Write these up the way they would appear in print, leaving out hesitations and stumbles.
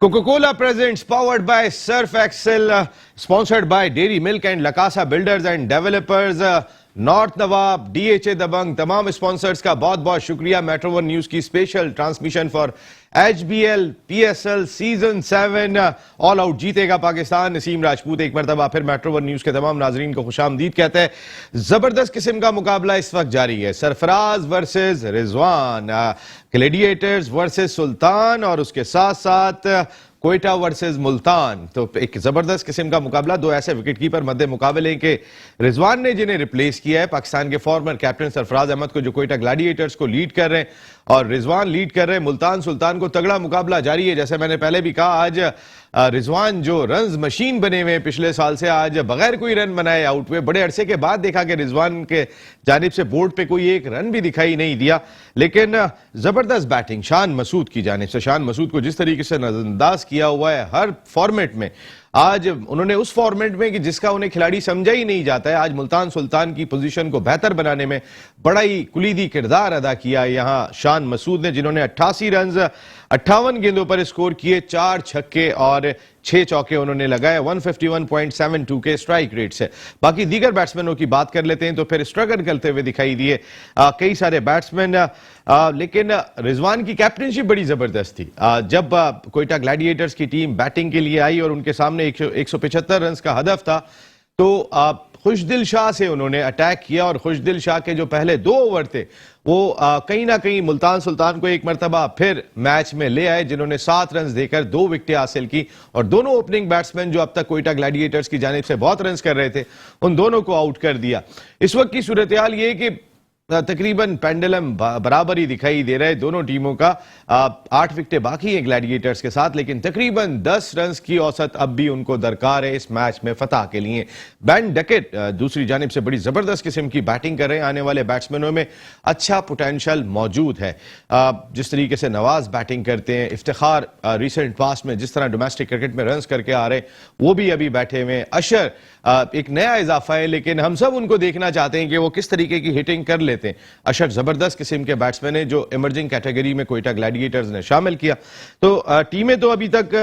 Coca-Cola presents, powered by Surf Excel, sponsored by Dairy Milk and Lakasa Builders and Developers, north Nawab, DHA Dabang, तमाम sponsors का बहुत बहुत शुक्रिया। Metro one news की special transmission for HBL PSL season 7 all out जीतेगा पाकिस्तान। नसीम राजपूत एक मरतबा फिर मेट्रो वन न्यूज के तमाम नाजरीन को खुशामदीद कहते हैं। जबरदस्त किस्म का मुकाबला इस वक्त जारी है। Sarfaraz versus Rizwan, gladiators versus Sultan और उसके साथ साथ कोयटा वर्सेस मुल्तान। तो एक जबरदस्त किस्म का मुकाबला। दो ऐसे विकेटकीपर मध्य मुकाबले के रिजवान ने जिन्हें रिप्लेस किया है पाकिस्तान के फॉर्मर कैप्टन सरफराज अहमद को, जो कोयटा ग्लैडिएटर्स को लीड कर रहे हैं, और रिजवान लीड कर रहे हैं मुल्तान सुल्तान को। तगड़ा मुकाबला जारी है। जैसे मैंने पहले भी कहा, आज रिजवान जो रन्स मशीन बने हुए पिछले साल से, आज बगैर कोई रन बनाए आउट हुए। बड़े अरसे के बाद देखा कि रिजवान के जानिब से बोर्ड पे कोई एक रन भी दिखाई नहीं दिया, लेकिन जबरदस्त बैटिंग शान मसूद की जानिब से। शान मसूद को जिस तरीके से नजरअंदाज किया हुआ है हर फॉर्मेट में, आज उन्होंने उस फॉर्मेट में कि जिसका उन्हें खिलाड़ी समझा ही नहीं जाता है, आज मुल्तान सुल्तान की पोजीशन को बेहतर बनाने में बड़ा ही कुलीदी किरदार अदा किया है यहां शान मसूद ने, जिन्होंने 88 रन 58 गेंदों पर स्कोर किए, 4 छक्के और 6 चौके उन्होंने लगाए 151.72 के स्ट्राइक रेट से। बाकी दीगर बैट्समैनों की बात कर लेते हैं तो फिर स्ट्रगल करते हुए दिखाई दिए कई सारे बैट्समैन, लेकिन रिजवान की कैप्टनशिप बड़ी जबरदस्त थी। जब कोयटा ग्लैडिएटर्स की टीम बैटिंग के लिए आई और उनके सामने 175 रन का हदफ था, तो खुशदिल शाह से उन्होंने अटैक किया और खुशदिल शाह के जो पहले 2 ओवर थे वो कहीं ना कहीं मुल्तान सुल्तान को एक मरतबा फिर मैच में ले आए, जिन्होंने 7 रन देकर 2 विकेटें हासिल की। और दोनों ओपनिंग बैट्समैन जो अब तक कोयटा ग्लैडिएटर्स की जानिब से बहुत रन कर रहे थे, उन दोनों को आउट कर दिया। इस वक्त की सूरत हाल ये कि तकरीबन पेंडुलम बराबर ही दिखाई दे रहा है दोनों टीमों का। 8 विकेटें बाकी हैं ग्लैडिएटर्स के साथ, लेकिन तकरीबन 10 रन की औसत अब भी उनको दरकार है इस मैच में फतह के लिए। बैन डकेट दूसरी जानिब से बड़ी जबरदस्त किस्म की बैटिंग कर रहे हैं। आने वाले बैट्समैनों में अच्छा पोटेंशियल मौजूद है। जिस तरीके से नवाज बैटिंग करते हैं, इफ्तिखार रिसेंट पास्ट में जिस तरह डोमेस्टिक क्रिकेट में रन करके आ रहे हैं, वो भी अभी बैठे हुए हैं। अशर एक नया इजाफा है, लेकिन हम सब उनको देखना चाहते हैं कि वो किस तरीके की हिटिंग कर लेते हैं। अशर जबरदस्त किस्म के बैट्समैन है जो इमर्जिंग कैटेगरी में कोयटा ग्लैडिएटर्स ने शामिल किया। तो टीमें तो अभी तक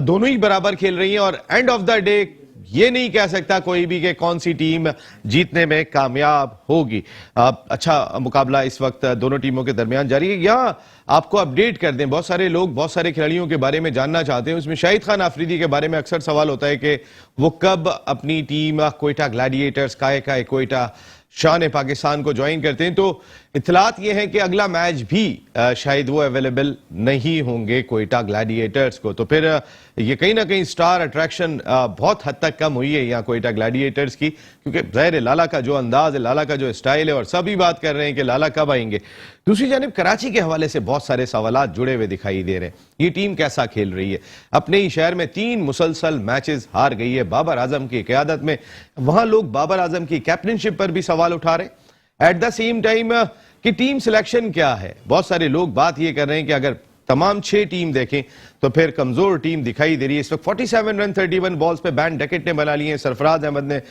दोनों ही बराबर खेल रही हैं और एंड ऑफ द डे ये नहीं कह सकता कोई भी कि कौन सी टीम जीतने में कामयाब होगी। अच्छा मुकाबला इस वक्त दोनों टीमों के दरमियान जारी है। यहां आपको अपडेट कर दें, बहुत सारे लोग बहुत सारे खिलाड़ियों के बारे में जानना चाहते हैं। उसमें शाहिद खान आफरीदी के बारे में अक्सर सवाल होता है कि वो कब अपनी टीम कोयटा ग्लैडिएटर्स काय कोयटा शान पाकिस्तान को ज्वाइन करते हैं। तो इतलात ये है कि अगला मैच भी शायद वो अवेलेबल नहीं होंगे कोयटा ग्लैडिएटर्स को। तो फिर ये कहीं ना कहीं स्टार अट्रैक्शन बहुत हद तक कम हुई है यहाँ कोयटा ग्लैडिएटर्स की, क्योंकि ज़ाहिर है लाला का जो अंदाज है, लाला का जो स्टाइल है, और सभी बात कर रहे हैं कि लाला कब आएंगे। दूसरी जानिब कराची के हवाले से बहुत सारे सवाल जुड़े हुए दिखाई दे रहे हैं। ये टीम कैसा खेल रही है, अपने ही शहर में 3 मुसलसल मैचेस हार गई है बाबर आजम की क़यादत में। वहां लोग बाबर आजम की कैप्टनशिप पर भी सवाल उठा रहे हैं। एट द सेम टाइम कि टीम सिलेक्शन क्या है, बहुत सारे लोग बात ये कर रहे हैं कि अगर तमाम 6 टीम देखें तो फिर कमजोर टीम दिखाई दे रही है। इस वक्त 47 रन 31 बॉल्स पे बैन डकेट ने बना लिए हैं। सरफराज अहमद ने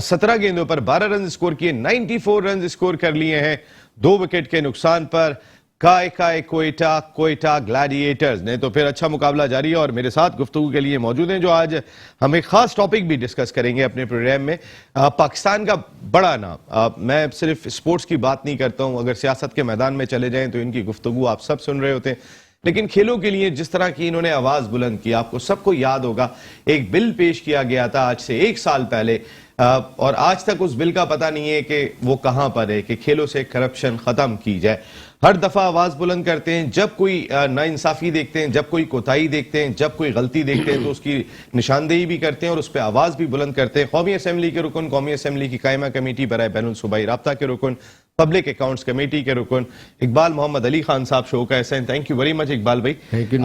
17 गेंदों पर 12 रन स्कोर किए, 94 रन स्कोर कर लिए हैं 2 विकेट के नुकसान पर काय कोयटा ग्लैडिएटर्स ने। तो फिर अच्छा मुकाबला जारी है और मेरे साथ गुफ्तगू के लिए मौजूद हैं, जो आज हम एक खास टॉपिक भी डिस्कस करेंगे अपने प्रोग्राम में। पाकिस्तान का बड़ा नाम, मैं सिर्फ स्पोर्ट्स की बात नहीं करता हूं, अगर सियासत के मैदान में चले जाएं तो इनकी गुफ्तगू आप सब सुन रहे होते हैं, लेकिन खेलों के लिए जिस तरह की इन्होंने आवाज बुलंद की, आपको सबको याद होगा एक बिल पेश किया गया था आज से 1 साल पहले, और आज तक उस बिल का पता नहीं है कि वो कहां पर है, कि खेलों से करप्शन खत्म की जाए। हर दफा आवाज बुलंद करते हैं जब कोई नाइंसाफी देखते हैं, जब कोई कोताही देखते हैं, जब कोई गलती देखते हैं, तो उसकी निशानदेही भी करते हैं और उस पर आवाज भी बुलंद करते हैं। कौमी असम्बली के रुकन, कौमी असम्बली की कायमा कमेटी बराए बैनुल सूबाई राब्ता के रुकन, पब्लिक अकाउंट्स कमेटी के रुकन इकबाल मोहम्मद अली खान साहब शो का ऐसा। Thank you very much Iqbal भाई,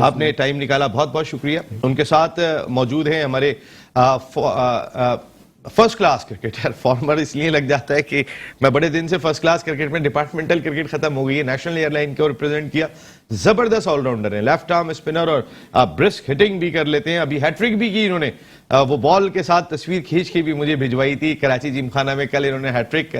आपने टाइम निकाला, बहुत बहुत शुक्रिया। उनके साथ मौजूद हैं हमारे फर्स्ट क्लास क्रिकेटर, फॉर्मर इसलिए लग जाता है कि मैं बड़े दिन से फर्स्ट क्लास क्रिकेट में, डिपार्टमेंटल क्रिकेट खत्म हो गई है, नेशनल एयरलाइन को रिप्रेजेंट किया, जबरदस्त ऑलराउंडर है, लेफ्ट आर्म स्पिनर और ब्रिस्क हिटिंग भी कर लेते हैं। अभी हैट्रिक भी की इन्होंने, वो बॉल के साथ तस्वीर खींच के भी मुझे भिजवाई थी कराची जिमखाना में। कल इन्होंने हैट्रिक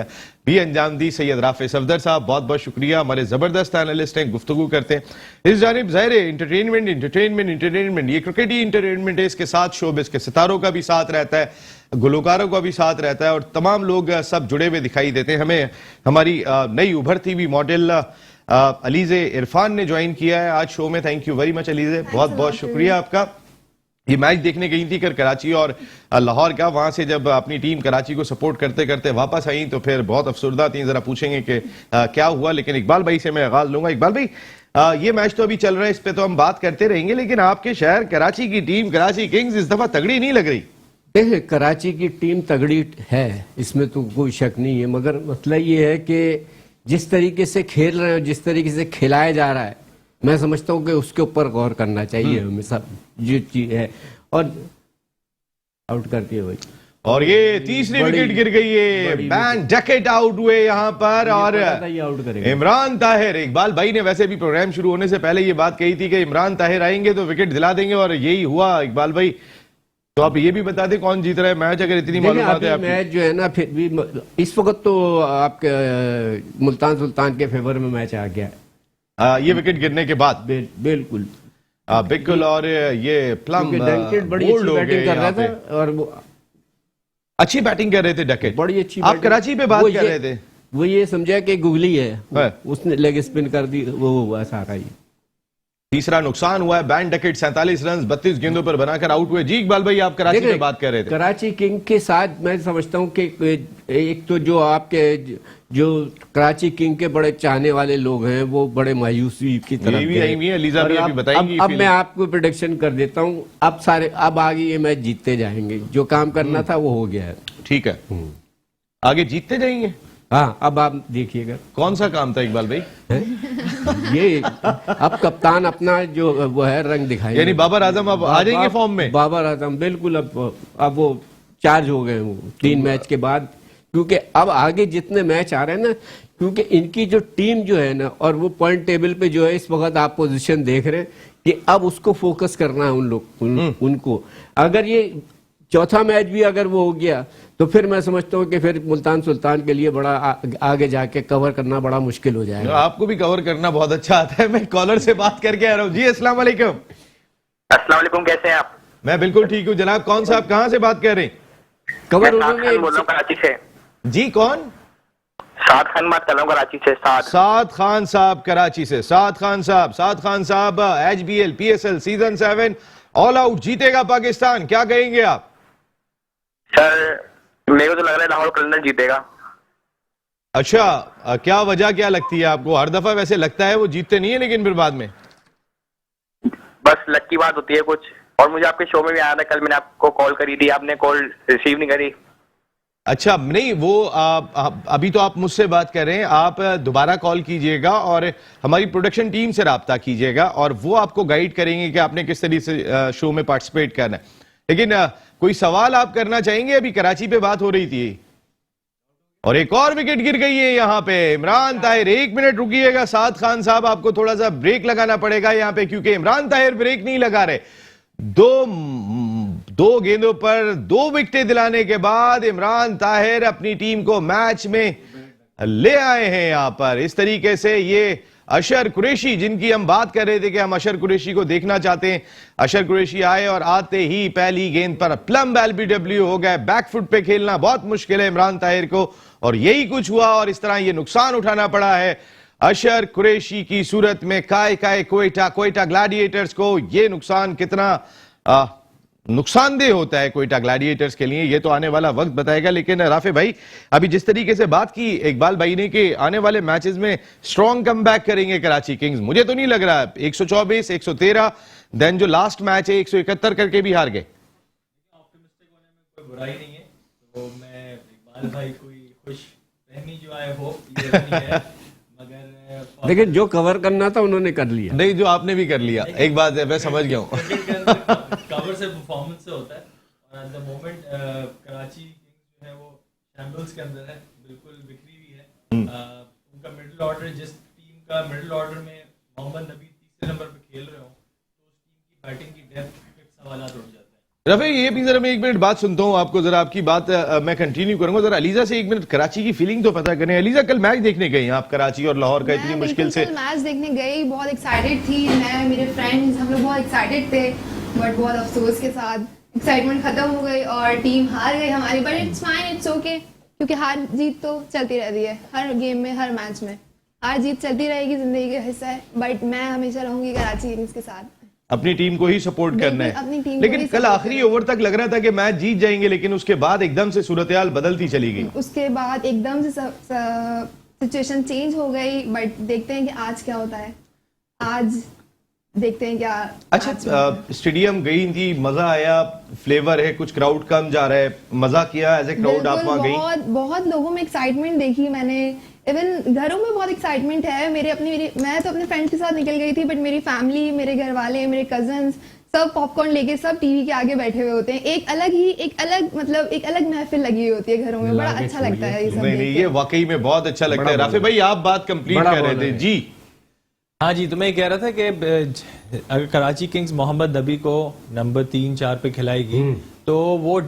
भी अंजाम दी। सैयद राफे सफदर साहब बहुत बहुत शुक्रिया, हमारे जबरदस्त एनालिस्ट हैं, गुफ्तगू करते हैं। इस जानिब ज़ाहिर इंटरटेनमेंट ये क्रिकेट ही इंटरटेनमेंट है, इसके साथ शोबिस के सितारों का भी साथ रहता है, गुलकारों का भी साथ रहता है और तमाम लोग सब जुड़े हुए दिखाई देते हैं। हमें हमारी नई उभरती हुई मॉडल अलीजे इरफान ने ज्वाइन किया है आज शो में। Thank you very much Alizeh, बहुत बहुत शुक्रिया आपका। ये मैच देखने गई थी कर कराची और लाहौर का, वहां से जब अपनी टीम कराची को सपोर्ट करते करते वापस आई तो फिर बहुत अफसरदा थी। जरा पूछेंगे कि क्या हुआ, लेकिन इकबाल भाई से मैं आगाज लूंगा। इकबाल भाई, ये मैच तो अभी चल रहा है, इस पे तो हम बात करते रहेंगे, लेकिन आपके शहर कराची की टीम कराची किंग्स इस दफा तगड़ी नहीं लग रही। देखिए, कराची की टीम तगड़ी है, इसमें तो कोई शक नहीं है, मगर मसला ये है कि जिस तरीके से खेल रहे हैं, जिस तरीके से खिलाया जा रहा है, मैं समझता हूँ कि उसके ऊपर गौर करना चाहिए हमें सब, जो चीज है। और आउट करती है भाई, और ये तीसरी विकेट गिर गई है, बैन डकेट आउट हुए यहाँ पर और आउट करेगा इमरान ताहिर। इकबाल भाई ने वैसे भी प्रोग्राम शुरू होने से पहले ये बात कही थी कि इमरान ताहिर आएंगे तो विकेट दिला देंगे और यही हुआ। इकबाल भाई, तो आप ये भी बता दें कौन जीत रहा है मैच, अगर इतनी मालूमात है। मैच जो है ना, फिर भी इस वक्त तो आपके मुल्तान सुल्तान के फेवर में मैच आ गया है, ये विकेट गिरने के बाद। बिल्कुल बिल्कुल। और ये प्लम बड़ी अच्छी बैटिंग कर रहा था और वो अच्छी बैटिंग कर रहे थे डकेट, बड़ी अच्छी। आप कराची पे बात कर रहे थे, वो ये समझा कि गुगली है, उसने लेग स्पिन कर दी, वो सारा ही। तीसरा नुकसान हुआ है, बैन डकेट 47 रन 32 गेंदों पर बनाकर आउट हुए। जी इकबाल भाई, आप कराची पे बात कर रहे थे। कराची किंग के साथ मैं समझता हूं कि एक तो जो आपके जो कराची किंग के बड़े चाहने वाले लोग हैं वो बड़े मायूसी की तरफ गए। अब मैं आपको प्रेडिक्शन कर देता हूं, अब आगे ये मैच जीतते जाएंगे, जो काम करना था वो हो गया है। ठीक है, आगे जीतते जाएंगे। हाँ, अब आप देखिएगा कौन सा काम था इकबाल भाई? ये अब कप्तान अपना जो वो है रंग दिखाएंगे, यानी बाबर आजम अब आ जाएंगे फॉर्म में। बाबर आजम बिल्कुल अब वो चार्ज हो गए वो 3 मैच के बाद, क्योंकि अब आगे जितने मैच आ रहे हैं ना, क्योंकि इनकी जो टीम जो है ना, और वो पॉइंट टेबल पे जो है इस वक्त आप पोजीशन देख रहे हैं कि अब उसको फोकस करना है उनको। अगर ये चौथा मैच भी अगर वो हो गया तो फिर मैं समझता हूँ कि फिर मुल्तान सुल्तान के लिए बड़ा आगे जाके कवर करना बड़ा मुश्किल हो जाएगा। आपको भी कवर करना बहुत अच्छा आता है। मैं कॉलर से बात करके आ रहा हूँ। जी अस्सलाम वालेकुम। अस्सलाम वालेकुम, कैसे हैं आप? मैं बिल्कुल ठीक हूँ जनाब। कौन सा, आप कहाँ से बात कर रहे हैं? कवर उन्होंने कराची से। जी कौन? साद खान बात कर रहा हूँ कराची से। साद खान साहब कराची से। साद खान साहब HBL PSL season 7 all out जीतेगा पाकिस्तान, क्या कहेंगे आप? सर मेरे को तो लग रहा है लाहौर कलंदर जीतेगा। अच्छा, क्या वजह क्या लगती है आपको? हर दफा वैसे लगता है वो जीतते नहीं है, लेकिन फिर बाद में बस लक की बात होती है कुछ। और मुझे आपके शो में भी आया था, कल मैंने आपको कॉल करी थी, आपने कॉल रिसीव नहीं करी। अच्छा, नहीं वो अभी तो आप मुझसे बात कर रहे हैं, आप दोबारा कॉल कीजिएगा और हमारी प्रोडक्शन टीम से राब्ता कीजिएगा और वो आपको गाइड करेंगे कि आपने किस तरीके से शो में पार्टिसिपेट करना है। लेकिन कोई सवाल आप करना चाहेंगे? अभी कराची पे बात हो रही थी और एक और विकेट गिर गई है यहाँ पे। इमरान ताहिर, 1 मिनट रुकिएगा साद खान साहब, आपको थोड़ा सा ब्रेक लगाना पड़ेगा यहाँ पे, क्योंकि इमरान ताहिर ब्रेक नहीं लगा रहे। दो गेंदों पर 2 विकेटें दिलाने के बाद इमरान ताहिर अपनी टीम को मैच में ले आए हैं यहाँ पर। इस तरीके से ये अशर कुरैशी, जिनकी हम बात कर रहे थे कि हम अशर कुरैशी को देखना चाहते हैं, अशर कुरैशी आए और आते ही पहली गेंद पर प्लम LBW हो गए। बैकफुट पे खेलना बहुत मुश्किल है इमरान ताहिर को, और यही कुछ हुआ और इस तरह ये नुकसान उठाना पड़ा है अशर कुरैशी की सूरत में। कोयटा ग्लैडिएटर्स को ये नुकसान कितना नुकसानदेह होता है कोयटा ग्लैडिएटर्स के लिए, ये तो आने वाला वक्त बताएगा। लेकिन राफे भाई, अभी जिस तरिके से बात की इकबाल भाई ने कि आने वाले मैचेस में स्ट्रॉन्ग कमबैक करेंगे कराची किंग्स, मुझे तो नहीं लग रहा। 124 113, देन जो लास्ट मैच है 171 करके भी हार गए। ऑप्टिमिस्टिक होने में कोई बुराई नहीं है, तो मैं इकबाल भाई कोई खुश रहनी जो आए हो ये नहीं है, मगर लेकिन जो कवर करना था उन्होंने कर लिया। नहीं, जो आपने भी कर लिया। एक बात है, मैं समझ गया हूँ। कवर से परफॉर्मेंस से होता है, और at the moment Karachi Kings जो है वो शैम्बल्स के अंदर है, बिल्कुल बिखरी हुई है। उनका मिडिल ऑर्डर, जिस टीम का मिडिल ऑर्डर में मोहम्मद नबी रफी, ये भी जरा मैं एक मिनट बात सुनता हूँ आपको, जरा आपकी बात मैं कंटिन्यू करूंगा। जरा अलीजा से एक मिनट कराची की फीलिंग तो पता करें। अलीजा, कल मैच देखने गई हैं आप कराची और लाहौर का, इतनी मुश्किल से मैच देखने गई, बहुत एक्साइटेड थी मैं, मेरे फ्रेंड्स, हम लोग बहुत एक्साइटेड थे, बट बहुत अफसोस के साथ एक्साइटमेंट खत्म हो गई और टीम हार गई हमारी। But it's fine, it's okay, क्योंकि हार जीत तो चलती रहती है हर गेम में, हर मैच में हार जीत चलती रहेगी, जिंदगी का हिस्सा है। बट मैं हमेशा रहूंगी कराची किंग्स के साथ, अपनी टीम को ही सपोर्ट करना अपनी है। टीम को लेकिन ही कल support आखिरी ओवर तक लग रहा था कि मैच जीत जाएंगे, लेकिन उसके बाद एकदम से सूरत-ए-हाल बदलती चली गई। उसके बाद एकदम से सिचुएशन चेंज हो गई। बट देखते हैं कि आज क्या होता है, आज देखते हैं क्या। अच्छा, स्टेडियम गई थी, मजा आया, फ्लेवर है, कुछ क्राउड कम जा रहा है, मजा किया एज ए क्राउड आप वहां गई? बहुत बहुत लोगों में एक्साइटमेंट देखी मैंने, इवन घरों में बहुत एक्साइटमेंट है। मैं तो अपने फ्रेंड्स के साथ निकल गई थी, बट मेरी फैमिली, मेरे घर वाले, मेरे कजन्स सब पॉपकॉर्न लेके सब टीवी के आगे बैठे हुए होते हैं। एक अलग महफिल लगी हुई होती है घरों में, बड़ा अच्छा लगता है ये सब। नहीं, ये वाकई में बहुत अच्छा लगता है। राफे भाई, आप बात कंप्लीट कर रहे थे जी। हाँ जी, तो मैं ये कह रहा था कि अगर कराची किंग्स मोहम्मद नबी को नंबर 3-4 पे खिलाएगी तो वो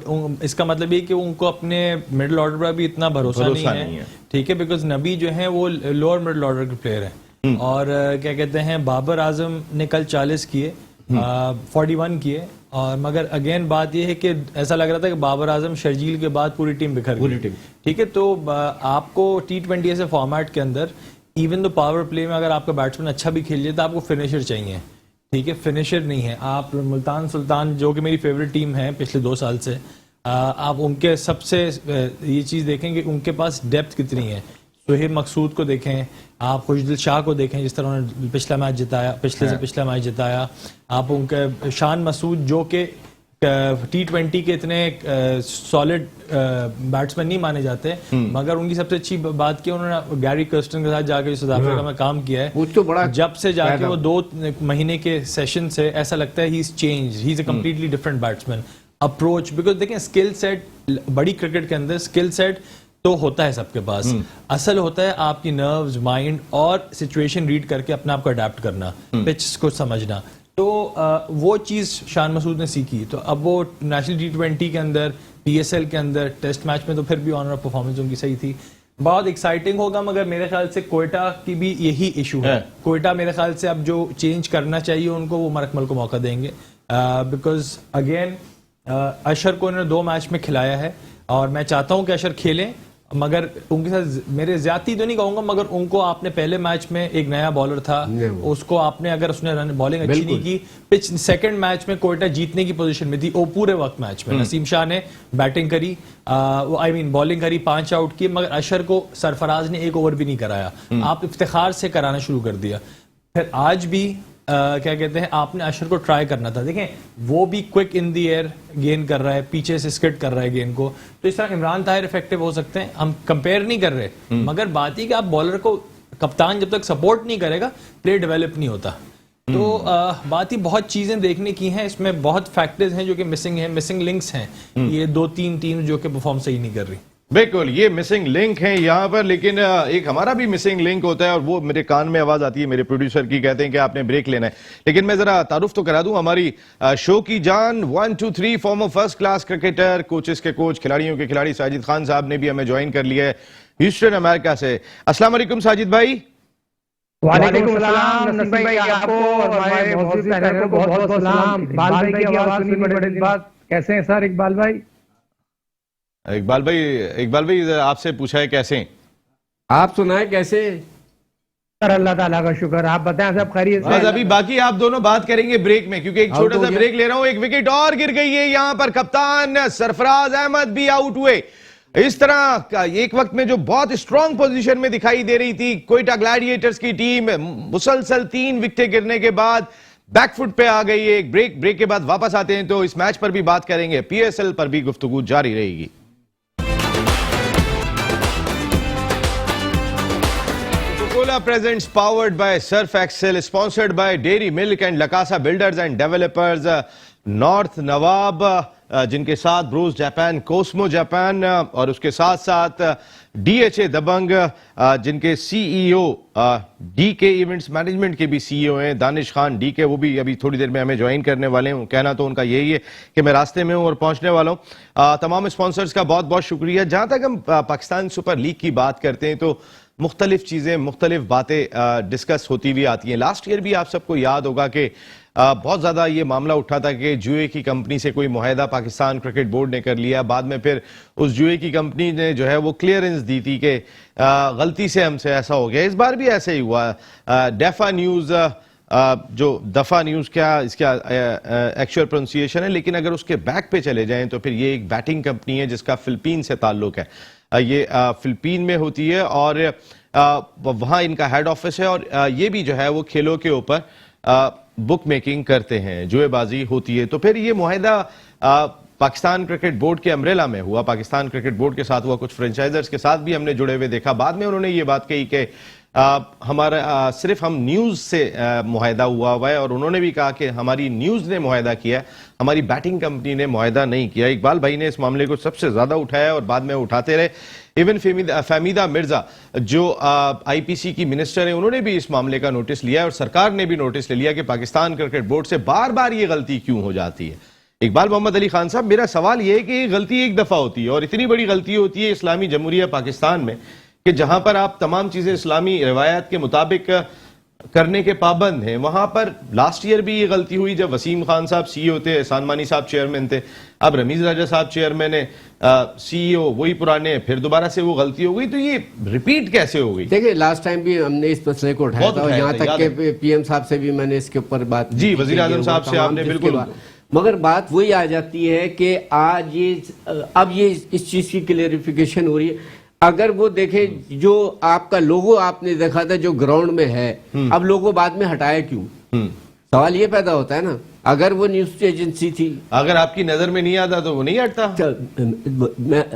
इसका मतलब ये कि उनको अपने मिडिल ऑर्डर पर भी इतना भरोसा नहीं है, ठीक है, बिकॉज नबी जो है वो लोअर मिडिल ऑर्डर के प्लेयर हैं। और क्या कहते हैं, बाबर आजम ने कल 40 किए, 41 किए, और मगर अगेन बात ये है कि ऐसा लग रहा था कि बाबर आजम शर्जील के बाद पूरी टीम बिखर गई, ठीक है। तो आपको T20 ऐसे फॉर्मेट के अंदर इवन दो पावर प्ले में अगर आपका बैट्समैन अच्छा भी खेल जाए तो आपको फिनिशर चाहिए, ठीक है, फिनिशर नहीं है। आप मुल्तान सुल्तान, जो कि मेरी फेवरेट टीम है पिछले 2 साल से, आप उनके सबसे ये चीज़ देखें कि उनके पास डेप्थ कितनी है। सुहेब मकसूद को देखें, आप खुशदिल शाह को देखें, जिस तरह उन्होंने पिछला मैच जिताया, पिछला मैच जिताया। आप उनके शान मसूद, जो कि T20 के इतने सॉलिड बैट्समैन नहीं माने जाते, मगर उनकी सबसे अच्छी बात की उन्होंने गैरी कर्स्टन के साथ जाके साउथ अफ्रीका में काम किया है। तो बड़ा जब से जाके वो 2 महीने के सेशन से ऐसा लगता है he is change, he is a completely different batsman approach. Because देखें, स्किल सेट बड़ी क्रिकेट के अंदर स्किल सेट तो होता है सबके पास, असल होता है आपकी नर्व्स, माइंड और सिचुएशन रीड करके अपने आप को अडेप्ट करना, पिच को समझना। तो वो चीज़ शान मसूद ने सीखी। तो अब वो नेशनल T20 के अंदर, PSL के अंदर, टेस्ट मैच में तो फिर भी ऑनर ऑफ परफॉर्मेंस उनकी सही थी। बहुत एक्साइटिंग होगा, मगर मेरे ख्याल से कोयटा की भी यही इशू है। कोयटा मेरे ख्याल से अब जो चेंज करना चाहिए उनको, वो मरकमल को मौका देंगे, बिकॉज अगेन अशर को उन्होंने 2 मैच में खिलाया है और मैं चाहता हूँ कि अशर खेलें, मगर उनके साथ मेरे ज्यादती तो नहीं कहूंगा, मगर उनको आपने पहले मैच में एक नया बॉलर था, उसको आपने, अगर उसने बॉलिंग अच्छी नहीं की, पिच सेकंड मैच में कोयटा जीतने की पोजीशन में थी, वो पूरे वक्त मैच में नसीम शाह ने बैटिंग करी, बॉलिंग करी, 5 आउट किए, मगर अशर को सरफराज ने 1 ओवर भी नहीं कराया। आप इफ्तिखार से कराना शुरू कर दिया। फिर आज भी क्या कहते हैं, आपने अशर को ट्राई करना था। देखें, वो भी quick in the air gain कर रहा है, पीछे से स्किट कर रहा है गेंद को, तो इस तरह इमरान ताहिर इफेक्टिव हो सकते हैं। हम कंपेयर नहीं कर रहे, मगर बात ही कि आप बॉलर को, कप्तान जब तक सपोर्ट नहीं करेगा प्ले डेवलप नहीं होता। तो बात ही बहुत चीजें देखने की हैं, इसमें बहुत फैक्टर्स हैं जो कि मिसिंग हैं, मिसिंग लिंक्स हैं। ये 2-3 टीम जो कि परफॉर्म सही नहीं कर रही। बिल्कुल, ये मिसिंग लिंक है यहाँ पर। लेकिन एक हमारा भी मिसिंग लिंक होता है, और वो मेरे कान में आवाज आती है मेरे प्रोड्यूसर की, कहते हैं कि आपने ब्रेक लेना है। लेकिन मैं जरा तारुफ तो करा दूं हमारी शो की जान 1 2 3 farmer first class cricketer, coaches के कोच, खिलाड़ियों के खिलाड़ी साजिद खान साहब ने भी हमें ज्वाइन कर लिया है ह्यूस्टन अमेरिका से। अस्सलाम वालेकुम साजिद भाई। वालेकुम सलाम नसीम भाई, आपको और हमारे मौजूद पैनल को बहुत-बहुत सलाम। इकबाल भाई की आवाज सुनी बड़े दिन बाद, कैसे हैं सर इकबाल भाई? इकबाल भाई आपसे पूछा है कैसे हैं? आप सुनाए कैसे? सर अल्लाह ताला का शुक्र, आप बताएं सब खैरियत से? बस अभी बाकी आप दोनों बात करेंगे ब्रेक में, क्योंकि एक छोटा सा ब्रेक ले रहा हूं। एक विकेट और गिर गई है यहाँ पर, कप्तान सरफराज अहमद भी आउट हुए। इस तरह का एक वक्त में जो बहुत स्ट्रांग पोजीशन में दिखाई दे रही थी कोयटा ग्लैडिएटर्स की टीम, मुसलसल 3 विकेटें गिरने के बाद बैकफुट पे आ गई है। एक ब्रेक के बाद वापस आते हैं तो इस मैच पर भी बात करेंगे, PSL पर भी गुफ्तगू जारी रहेगी। Coca-Cola presents powered by Surf Excel, sponsored by Dairy Milk and Lakasa Builders and Developers, North Nawab. जिनके साथ ब्रोस जापान, कोस्मो जापान और उसके साथ साथ DHA दबंग जिनके CEO DK इवेंट्स मैनेजमेंट के भी CEO हैं दानिश खान DK, वो भी अभी थोड़ी देर में हमें ज्वाइन करने वाले हैं। कहना तो उनका यही है कि मैं रास्ते में हूं और पहुंचने वाला हूं। तमाम स्पॉन्सर्स का बहुत बहुत शुक्रिया। जहां तक हम पाकिस्तान सुपर लीग की बात करते हैं तो मुख्तलिफ चीजें, मुख्तलिफ बातें डिस्कस होती हुई आती हैं। लास्ट ईयर भी आप सबको याद होगा कि बहुत ज्यादा ये मामला उठा था कि जुए की कंपनी से कोई मुआहदा पाकिस्तान क्रिकेट बोर्ड ने कर लिया। बाद में फिर उस जुए की कंपनी ने जो है वो क्लियरेंस दी थी कि गलती से हमसे ऐसा हो गया। इस बार भी ऐसे ही हुआ। डेफा न्यूज, जो दफा न्यूज क्या इसका एक्चुअल प्रोनाउंसिएशन है, लेकिन अगर उसके बैक पे चले जाएं तो फिर ये एक बैटिंग कंपनी है जिसका फिलिपीन से ताल्लुक है। ये फिलिपीन में होती है और वहाँ इनका हेड ऑफिस है और ये भी जो है वो खेलों के ऊपर बुक मेकिंग करते हैं, जुएबाजी होती है। तो फिर ये मुआहदा पाकिस्तान क्रिकेट बोर्ड के अम्ब्रेला में हुआ, पाकिस्तान क्रिकेट बोर्ड के साथ हुआ, कुछ फ्रेंचाइजर्स के साथ भी हमने जुड़े हुए देखा। बाद में उन्होंने ये बात कही कि हमारा सिर्फ हम न्यूज से मुआहदा हुआ है और उन्होंने भी कहा कि हमारी न्यूज ने मुआहदा किया है, हमारी बैटिंग कंपनी ने मुआहदा नहीं किया। इकबाल भाई ने इस मामले को सबसे ज्यादा उठाया और बाद में उठाते रहे। इवन फहमीदा मिर्जा जो IPC की मिनिस्टर है, उन्होंने भी इस मामले का नोटिस लिया और सरकार ने भी नोटिस ले लिया कि पाकिस्तान क्रिकेट बोर्ड से बार बार ये गलती क्यों हो जाती है। इकबाल मोहम्मद अली खान साहब, मेरा सवाल यह है कि ये गलती एक दफा होती है और इतनी बड़ी गलती होती है इस्लामी जमहूरिया पाकिस्तान में कि जहां पर आप तमाम चीजें इस्लामी रिवायत के मुताबिक करने के पाबंद हैं, वहां पर लास्ट ईयर भी ये गलती हुई जब वसीम खान साहब CEO थे, एहसान मानी साहब चेयरमैन थे, अब रमीज राजा साहब चेयरमैन है, CEO वही पुराने, फिर दोबारा से वो गलती हो गई। तो ये रिपीट कैसे हो गई? देखिए लास्ट टाइम भी हमने इस मसले को उठाया था और यहाँ तक के PM साहब से भी मैंने इसके ऊपर बात जी, वजीर आजम साहब से आपने बिल्कुल, मगर बात वही आ जाती है कि आज ये इस चीज की क्लेरिफिकेशन हो रही है। अगर वो देखे जो आपका लोगो आपने देखा था जो ग्राउंड में है, अब लोगो बाद में हटाया क्यों? सवाल ये पैदा होता है ना। अगर वो न्यूज एजेंसी थी, अगर आपकी नजर में नहीं आता तो वो नहीं हटता।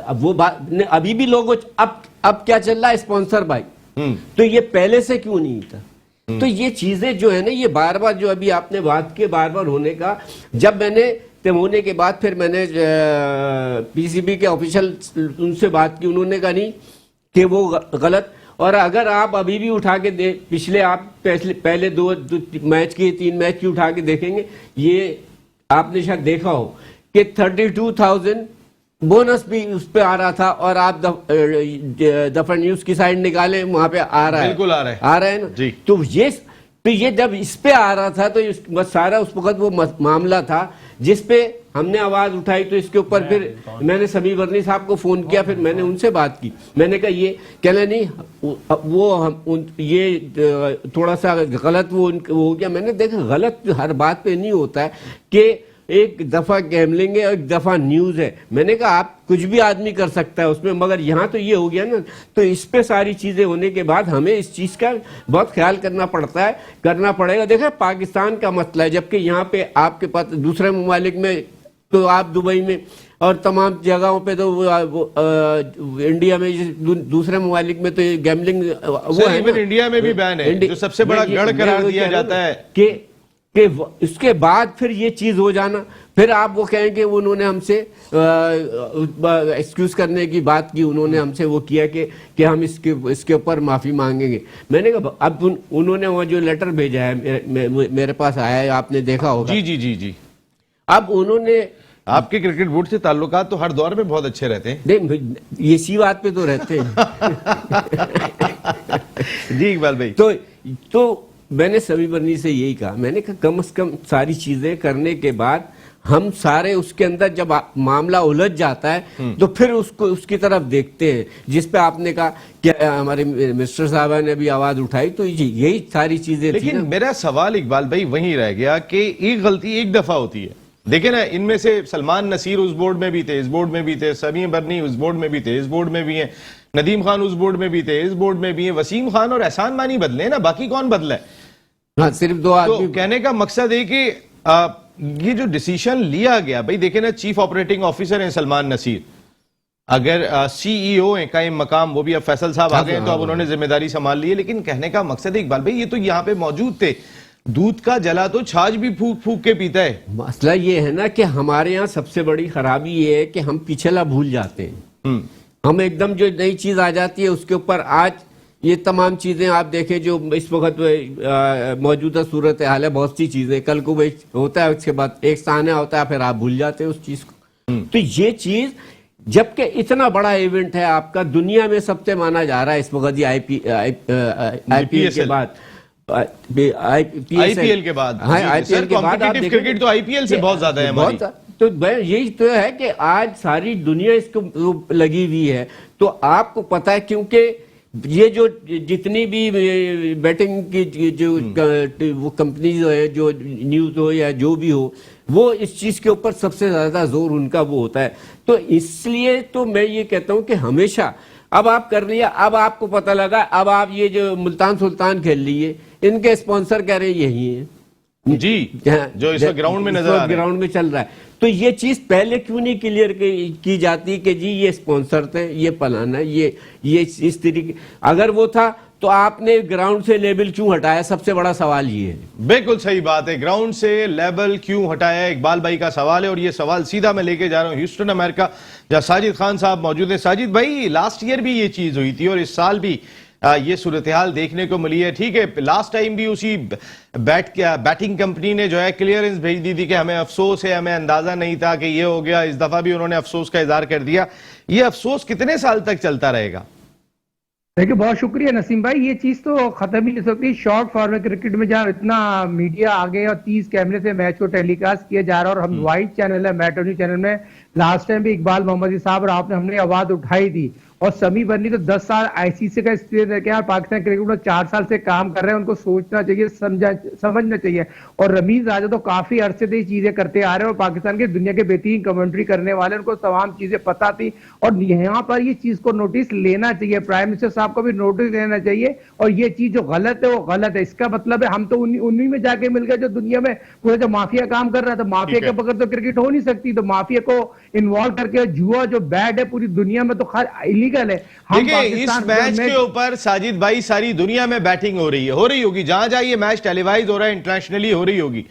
अब वो बात अभी भी लोगो अब क्या चल रहा है, स्पॉन्सर बाय, तो ये पहले से क्यों नहीं था? तो ये चीजें जो है ना, ये बार बार जो अभी आपने बात की बार बार होने का, जब मैंने होने के बाद फिर मैंने PCB के ऑफिशियल उनसे बात की, उन्होंने कहा नहीं कि वो गलत। और अगर आप अभी भी उठा के पिछले आप पहले दो मैच की 3 मैच की उठा के देखेंगे, ये आपने शायद देखा हो कि 32,000 बोनस भी उस पे आ रहा था और आप दफा न्यूज की साइड निकाले वहां पे आ रहा है, बिल्कुल आ रहा है ना जी। तो ये जब इस पे आ रहा था तो बस सारा उस वक्त वो मामला था जिस पे हमने आवाज उठाई। तो इसके ऊपर फिर मैंने समी वर्नी साहब को फोन किया, फिर मैंने उनसे बात की, मैंने कहा ये कहना नहीं ये थोड़ा सा गलत वो हो गया। मैंने देखा गलत हर बात पे नहीं होता है कि एक दफा गैमलिंग है और एक दफा न्यूज है। मैंने कहा आप कुछ भी आदमी कर सकता है उसमें, मगर यहाँ तो ये हो गया ना। तो इस पे सारी चीजें होने के बाद हमें इस चीज का बहुत ख्याल करना पड़ेगा। देखा पाकिस्तान का मसला है, जबकि यहाँ पे आपके पास दूसरे ममालिक में तो आप दुबई में और तमाम जगहों पे तो इंडिया में दूसरे ममालिक में तो गैमलिंग वो है, इंडिया में भी बैन है, जो सबसे बड़ा गढ़ करार दिया जाता है कि उसके बाद फिर ये चीज हो जाना, फिर आप वो कहेंगे उन्होंने हमसे एक्सक्यूज करने की बात की, उन्होंने हमसे वो किया कि हम इसके ऊपर माफी मांगेंगे। मैंने कहा अब उन्होंने वो जो लेटर भेजा है मेरे पास आया है, आपने देखा होगा। जी जी जी जी। अब उन्होंने आपके क्रिकेट बोर्ड से ताल्लुकात तो हर दौर में बहुत अच्छे रहते हैं। ये इसी बात पे तो रहते हैं। जी इकबाल भाई, तो मैंने समी वर्नी से यही कहा, मैंने कहा कम से कम सारी चीजें करने के बाद हम सारे उसके अंदर जब मामला उलझ जाता है तो फिर उसकी तरफ देखते हैं, जिस पे आपने कहा कि हमारे मिनिस्टर साहब ने भी आवाज उठाई। तो यही सारी चीजें। लेकिन मेरा सवाल इकबाल भाई वहीं रह गया कि एक गलती एक दफा होती है। देखे ना, इनमें से सलमान नसीर उस बोर्ड में भी थे, इस बोर्ड में भी थे, समी बर्नी उस बोर्ड में भी थे, इस बोर्ड में भी हैं, नदीम खान उस बोर्ड में भी थे, इस बोर्ड में भी हैं, वसीम खान और एहसान मानी बदले ना, बाकी कौन बदला है? हाँ, सिर्फ 2 आदमी। तो कहने का मकसद है कि ये जो डिसीजन लिया गया, भाई देखे ना, चीफ ऑपरेटिंग ऑफिसर हैं सलमान नसीर, अगर CEO हैं कायम मकाम, वो भी अब फैसल साहब आ गए तो अब उन्होंने जिम्मेदारी संभाल ली है। लेकिन कहने का मकसद है इकबाल भाई, ये तो यहाँ पे मौजूद थे दूध का जला तो छाछ भी फूक फूक के पीता है। मसला ये है ना कि हमारे यहाँ सबसे बड़ी खराबी ये है कि हम पिछला भूल जाते हैं। हम एकदम जो नई चीज आ जाती है उसके ऊपर आज ये तमाम चीजें आप देखें जो इस वक्त मौजूदा सूरत हाल है, बहुत सी चीजें कल को भाई होता है, उसके बाद एक साना होता है, फिर आप भूल जाते हैं उस चीज को। तो ये चीज जबकि इतना बड़ा इवेंट है आपका, दुनिया में सबसे माना जा रहा है इस वक्त आईपीएल के बाद, आईपीएल के बाद, हाँ आईपीएल के बाद आप देखें क्रिकेट तो आईपीएल से बहुत ज्यादा है हमारी। तो यही तो है कि आज सारी दुनिया इसको लगी हुई है। तो आपको पता है क्योंकि ये जो जितनी भी बैटिंग की जो वो कंपनीज है, जो न्यूज हो या जो भी हो, वो इस चीज के ऊपर सबसे ज्यादा जोर उनका वो होता है। तो इसलिए तो मैं ये कहता हूं कि हमेशा अब आप कर लिया, अब आपको पता लगा, अब आप ये जो मुल्तान सुल्तान खेल लिए, इनके स्पॉन्सर कह रहे यही है जी, जो इस ग्राउंड में नजर आ रहा है, ग्राउंड में चल रहा है। तो ये चीज पहले क्यों नहीं क्लियर की जाती कि जी ये स्पॉन्सर थे, ये पलाना, ये इस तरीके, अगर वो था तो आपने ग्राउंड से लेबल क्यों हटाया? सबसे बड़ा सवाल ये है। बिल्कुल सही बात है, ग्राउंड से लेबल क्यों हटाया, इकबाल भाई का सवाल है। और ये सवाल सीधा मैं लेके जा रहा हूं ह्यूस्टन अमेरिका, जहां साजिद खान साहब मौजूद है। साजिद भाई, लास्ट ईयर भी ये चीज हुई थी और इस साल भी ये सूरत हाल देखने को मिली है। ठीक है, लास्ट टाइम भी उसी बैटिंग कंपनी ने जो है क्लियरेंस भेज दी थी कि हमें अफसोस है, हमें अंदाजा नहीं था कि ये हो गया। इस दफा भी उन्होंने अफसोस का इजहार कर दिया। ये अफसोस कितने साल तक चलता रहेगा? देखिए, बहुत शुक्रिया नसीम भाई, ये चीज तो खत्म ही नहीं सकती। शॉर्ट फॉर्मेट क्रिकेट में जहाँ इतना मीडिया आ गया और 30 कैमरे से मैच को टेलीकास्ट किया जा रहा है, और हम वाइड चैनल है, मैट न्यूज चैनल में लास्ट टाइम भी इकबाल मोहम्मदी साहब और आपने हमने आवाज उठाई थी, और समी बन्नी तो 10 साल आईसीसी का एक्सपीरियंस रखे और पाकिस्तान क्रिकेट में 4 साल से काम कर रहे हैं। उनको सोचना चाहिए, समझना चाहिए। और रमीज राजा तो काफी अरसे से ये चीजें करते आ रहे हैं और पाकिस्तान के दुनिया के बेहतरीन कमेंट्री करने वाले, उनको तमाम चीजें पता थी। और यहाँ पर ये चीज को नोटिस लेना चाहिए, प्राइम मिनिस्टर साहब को भी नोटिस लेना चाहिए। और ये चीज जो गलत है वो गलत है। इसका मतलब है हम तो उन्हीं में जाके मिल गए जो दुनिया में पूरा जो माफिया काम कर रहा था। माफिया के बगैर तो क्रिकेट हो नहीं सकती। तो माफिया को इन्वॉल्व करके जुआ जो बैड है पूरी दुनिया में, तो खैर इलीगल है। देखिए, इस मैच के ऊपर साजिद भाई सारी दुनिया में बैटिंग हो रही होगी, जहां जहां ये मैच टेलीवाइज हो रहा है, इंटरनेशनली हो रही होगी,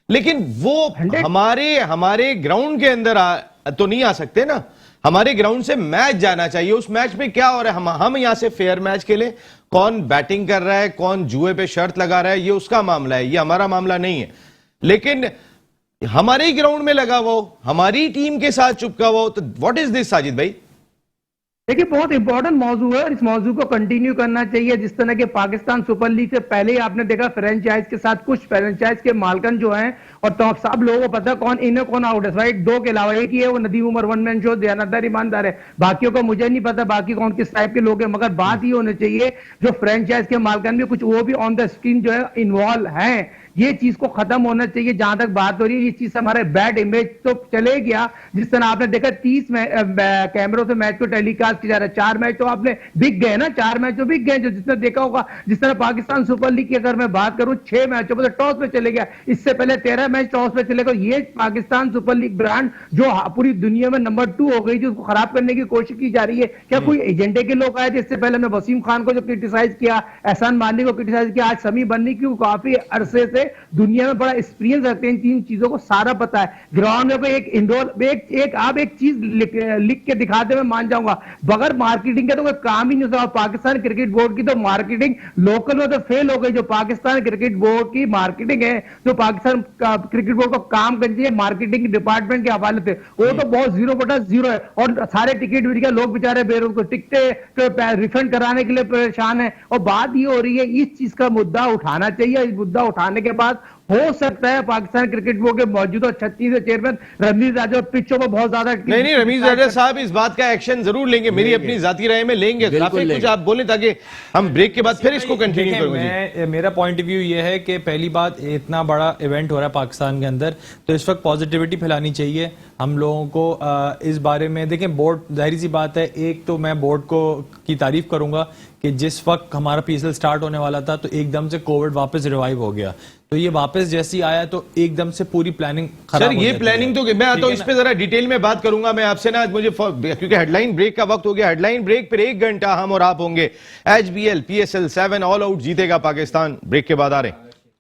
लेकिन वो हमारे ग्राउंड के अंदर तो नहीं आ सकते ना। हमारे ग्राउंड से मैच जाना चाहिए। उस मैच में क्या हो रहा है, हम यहां से फेयर मैच खेलें। कौन बैटिंग कर रहा है, कौन जुए पे शर्त लगा रहा है, ये उसका मामला है, ये हमारा मामला नहीं है। लेकिन हमारे ही ग्राउंड में लगा वो, हमारी टीम के साथ चुपका वो, तो व्हाट इज दिस साजिद भाई? देखिए, बहुत इंपॉर्टेंट मौजू है और इस मौजू को कंटिन्यू करना चाहिए। जिस तरह के पाकिस्तान सुपर लीग से पहले ही आपने देखा फ्रेंचाइज के साथ कुछ फ्रेंचाइज के मालकन जो हैं, और तो सब लोगों को पता कौन इन है कौन आउट है, राइट? 2 के अलावा एक ही है, वो Nadeem Umar one man show, दयानतदार ईमानदार है। बाकियों को मुझे नहीं पता बाकी कौन किस टाइप के लोग हैं, मगर बात ये होनी चाहिए जो फ्रेंचाइज के मालकन भी कुछ वो भी ऑन द स्क्रीन जो है इन्वॉल्व हैं। ये चीज को खत्म होना चाहिए। जहां तक बात हो रही है, ये चीज हमारे बैड इमेज तो चले गया। जिस तरह आपने देखा 30 कैमरों से मैच को टेलीकास्ट किया जा रहा है। 4 मैच तो आपने बिक गए ना, 4 मैच तो बिक गए जो जिसने देखा होगा। जिस तरह पाकिस्तान सुपर लीग की अगर मैं बात करूं, 6 मैचों पर टॉस पे चले गया, इससे पहले 13 मैच टॉस पे चले गए। ये पाकिस्तान सुपर लीग ब्रांड जो पूरी दुनिया में नंबर 2 हो गई, जो उसको खराब करने की कोशिश की जा रही है। क्या कोई एजेंडे के लोग आए? इससे पहले हमने वसीम खान को जो क्रिटिसाइज किया, एहसान मानी को क्रिटिसाइज किया, आज समी बन्नी की काफी अरसे से दुनिया में बड़ा एक्सपीरियंस रखते हैं, इन 3 चीजों को सारा पता है। ग्राउंड में एक इंडोर आप एक चीज लिख के दिखाते मैं मान जाऊंगा, बगैर मार्केटिंग के तो कोई काम ही नहीं होता। पाकिस्तान क्रिकेट बोर्ड की तो मार्केटिंग लोकल में तो फेल हो गई। जो पाकिस्तान क्रिकेट बोर्ड की मार्केटिंग है, जो पाकिस्तान क्रिकेट बोर्ड को काम करती है मार्केटिंग डिपार्टमेंट के हवाले से, वो तो बहुत 0/0 है। और सारे टिकट विट के लोग बेचारे बेरोजगार, टिकटें रिफंड कराने के लिए परेशान है। और बात ये हो रही है, इस चीज का मुद्दा उठाना चाहिए। इस मुद्दा उठाने के बाद हो सकता है पाकिस्तान क्रिकेट बोर्ड के मौजूदा 36 चेयरमैन रमीज राजा पिचों पर बहुत ज्यादा नहीं रमीज राजा साहब इस बात का एक्शन जरूर लेंगे, मेरी अपनी जाती राय में लेंगे। कुछ आप बोले ताकि हम ब्रेक के बाद फिर इसको कंटिन्यू करेंगे। मेरा पॉइंट ऑफ व्यू ये है कि पहली बात, इतना बड़ा इवेंट हो रहा है पाकिस्तान के अंदर, तो इस वक्त पॉजिटिविटी फैलानी चाहिए हम लोगों को। इस बारे में देखें, बोर्ड जाहिर सी बात है, एक तो मैं बोर्ड को की तारीफ करूंगा कि जिस वक्त हमारा पीएसएल स्टार्ट होने वाला था तो एकदम से कोविड वापस रिवाइव हो गया, तो ये वापस जैसी आया तो एकदम से पूरी प्लानिंग खराब हो ये प्लानिंग तो मैं आता हूं इस पे जरा डिटेल में बात करूंगा मैं आपसे ना, मुझे क्योंकि हेडलाइन ब्रेक का वक्त हो गया। हेडलाइन ब्रेक पर 1 घंटा हम और आप होंगे। एचबीएल PSL 7 ऑल आउट जीतेगा पाकिस्तान। ब्रेक के बाद आ रहे हैं।